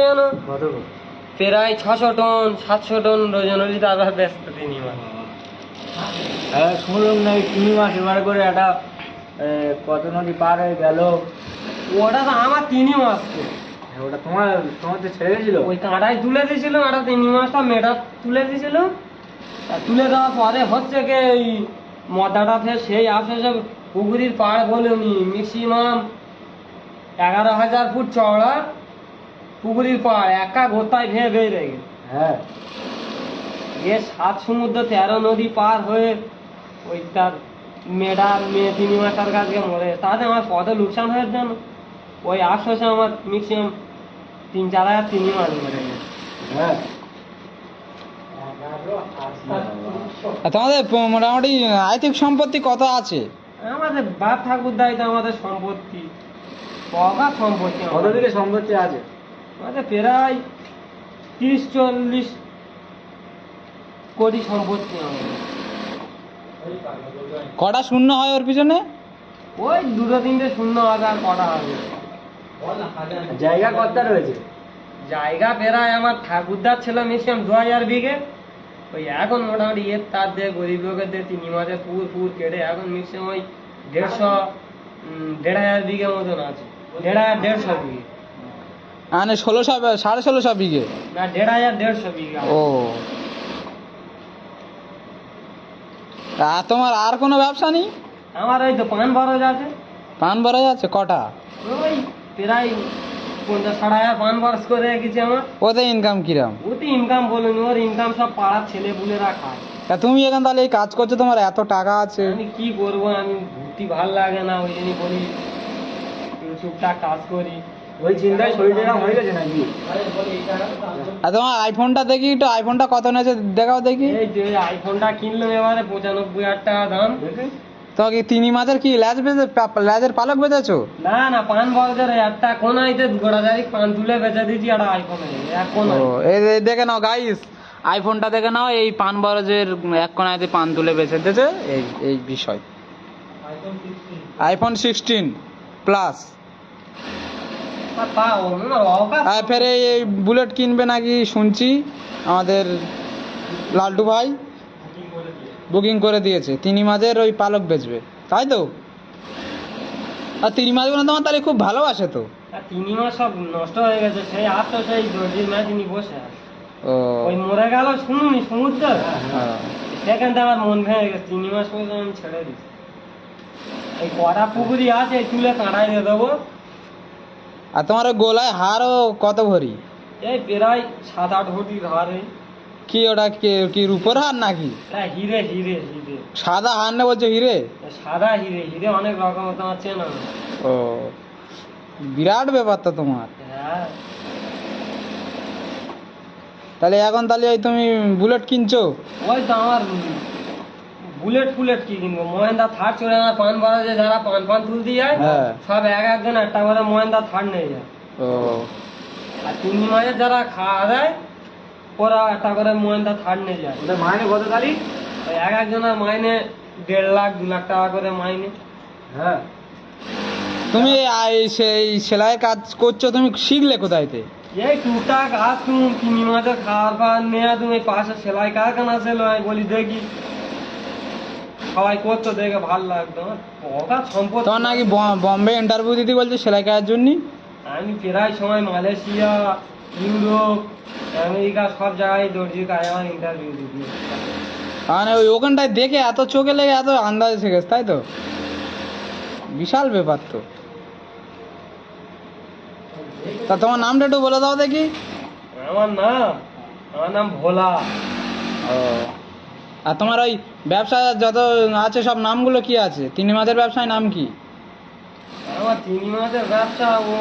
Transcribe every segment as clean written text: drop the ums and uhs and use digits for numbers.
জানো প্রায় 600 ton 700 ton রোজনলি তারপর ব্যস্ত তিনি মাছ। হ্যাঁ শুনলাম না তিমি মাছ এবার করে একটা কত নদী পার হয়ে গেল। ওটা তো আমার তিনি মাছ তো। ওটা তোমার তোমার তো ছেড়ে গেছিল। ওই কাঁটাই তুলে দিয়েছিল, একটা তিনি মাছটা মেটা তুলে দিয়েছিল। তুলে দেওয়ার পরে হচ্ছে কি ওই মদাটা ফের সেই আশেপাশে পুকুরির পাড় বলুনি ম্যাক্সিমাম 11,000 ফুট চওড়া পুকুরির পাড় একা গোটায় ভেয়ে বেয়ে গেছে। হ্যাঁ এ 7 সমুদ্র 13 নদী পার হয়ে ওই তার মেয়ে তিনি মাসের কাছে মরে, তাতে আমার কত লোকসান হয়েছে জানো। ওই আশেপাশে আমার ম্যাক্সিমাম 3-4 হাজার তিনি মাছ মরে গেছে। হ্যাঁ তোমাদের মোটামুটি আর্থিক সম্পত্তি কত আছে? আমাদের বাপ ঠাকুর দায়িত্ব আমাদের সম্পত্তি অগাধ সম্পত্তি। কত দিকে সম্পত্তি আছে? আমাদের প্রায় 30-40 কোটি সম্পত্তি আমাদের। কটা শূন্য হয় ওর পিছনে? ওই 2-3টে শূন্য হবে আর কটা হবে। জায়গা কতটা রয়েছে? জায়গা প্রায় আমার ঠাকুরদার ছিল ম্যাক্সিমাম 2000 বিঘে। ওই এখন মোটামুটি এর তার দিয়ে গরিব লোকের দিয়ে তিনি মাঝে পুর কেটে এখন ম্যাক্সিমাম ওই 1,500 বিঘে মতন আছে। 1,500 বিঘে মানে 16,500 বিঘে না, 1,500 বিঘে। ও, আর তোমার আর কোনো ব্যবসা নেই? আমার ওই তো পান বরজ আছে। পান বরজ আছে কটা? ওই প্রায় 50-60 হাজার পান বরজ করে রেখেছি আমার। ওতে ইনকাম কিরাম? ওতে ইনকাম বলুন, ওর ইনকাম সব পাড়ার ছেলে পুলেরা খায়। তা তুমি এখন তাহলে এই কাজ করছো, তোমার এত টাকা আছে। আমি কি করবো, আমি ঘুরতে ভাল লাগে না, ওই জন্যই বলি টুকটাক কাজ করি। ওই চিন্তায় শরীরটা হয়ে গেছে নাকি? আর তোমার আইফোনটা দেখি একটু, আইফোনটা কত নিয়েছে দেখাও দেখি। এই যে আইফোনটা কিনলাম এবারে 95,000 টাকা দাম। তো কি তিনি মাছের কি লেজের পালক বেঁধেছো? না না, পান বরজের একটা কোনাইতে গোড়াদারি পান তুলে বেচে দিয়েছি একটা আইফোনে এক কোনায়। ও এই দেখে নাও গাইস, আইফোনটা দেখে নাও, এই পান বরজের এক কোনায় পান তুলে বেঁচে দিয়েছে। এই বিষয় আইফোন 16 প্লাস। আর ফের এই বুলেট কিনবে নাকি শুনছি, আমাদের লালটু ভাই বুকিং করে দিয়েছে। তিনি মাঝের ওই পালক বেচবে, তাই তো? আর তিনি মাছগুলো তোমার তাহলে খুব ভালোবাসে তো। তিনি মাস সব নষ্ট হয়ে গেছে, সেই আসতো সেই দর্জির ম্যাচ নিয়ে বসে আছে। ও ওই মরে গেল শুনুনি সমুদ্র, হ্যাঁ। সেখান থেকে আমার মন ভেঙে গেছে। 3 মাস পর্যন্ত আমি ছেড়ে দিচ্ছি। এই কটা পুকুরি আছে তুলে কাঁটাই দিয়ে দেবো। আর তোমার ওই গোলায় হারও কত ভরি? এই প্রায় 7-8 ভরির হারে। কি ওটা কি রূপোর হার নাকি? হিরে হিরে হিরে সাদা হার না বলছো হিরে? সাদা হিরে, হিরে অনেক রকম তোমার চেনা। ও বিরাট ব্যাপার তো তোমার। হ্যাঁ, তাহলে এখন তাহলে ওই তুমি বুলেট কিনছো? ওই তো আমার বুলেট ফুলেট কি কিনবো, মহেন্দ্রা থার্ড চলে আমার পান বাজারে যারা পান তুলতে যায় হ্যাঁ। সব একজন একটা করে মহেন্দ্রা থার্ড নিয়ে যায়। ও আর তিনি মাঝে যারা খাওয়া দেয় ওরা একটা করে মহেন্দ্রা থার্ড নিয়ে যায়। ওদের মাইনে কত তারিখ? ওই একজনের মাইনে 1.5 লাখ 2 লাখ টাকা করে মাইনে। হ্যাঁ তুমি সেই সেলাইয়ের কাজ করছো, তুমি শিখলে কোথায়তে? এই টুকটাক কাজ তুমি তিনি মাঝে খাওয়ার নেওয়া, তুমি পাশে সেলাই কারখানা ছিল, আমি বলি দেখি সবাই করতো দেখে ভালো লাগতো। অগাধ সম্পদ। তোমার নাকি বম্বে ইন্টারভিউ দিতে বলছে সেলাই কাজের জন্য? আমি প্রায় সময় মালয়েশিয়া, ইউরোপ, আমেরিকা সব জায়গায় দর্জির কাজে আমার ইন্টারভিউ দিতে। মানে ওই ওখানটায় দেখে এত চোখে লেগে এত আন্দাজে শিখেছ, তাই তো? বিশাল ব্যাপার তো। তা তোমার নামটা একটু বলে দাও দেখি। আমার নাম ভোলা। ও, আর তোমার ওই ব্যবসা যত আছে সব নামগুলো কি আছে? তিনি মাছের ব্যবসায় নাম কি? আমার তিনি মাসের ব্যবসা, ও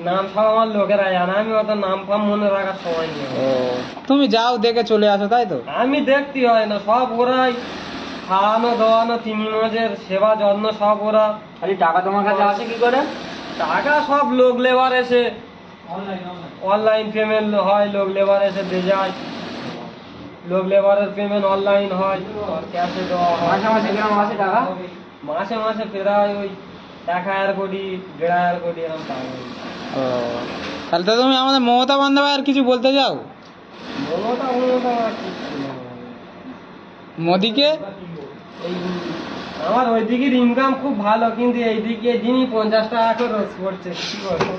নাম সব আমার লোকেরা জানে, আমি অত নাম ফাম মনে রাখার সময় নেই। ও তুমি যাও দেখে চলে আসো, তাই তো? আমি দেখতে হয় না, সব ওরাই খাওয়ানো দাওয়ানো তিনি মাসের সেবা যত্ন সব ওরা। খালি টাকা তোমার কাছে আছে কি করে? টাকা সব লোক লেবার এসে অনলাইন পেমেন্ট হয়, লোক লেবার এসে দিয়ে যায়। লোক লেবারের পেমেন্ট অনলাইন হয় আর ক্যাশে দেওয়া হয়। মাসে মাসে কেমন আছে টাকা? মাসে মাসে প্রায় ওই 1,000 কোটি 1,500 কোটি এরকম টাকা। ও তাহলে তো তুমি আমাদের মমতা বন্দ্যোপাধ্যায়ের কিছু বলতে চাও? মমতা মমতা আর কিচ্ছু না। মোদিকে? এই আমার ওইদিকের ইনকাম খুব ভালো, কিন্তু এইদিকে যিনি 50 টাকা করে রোজ করছে কি করবো?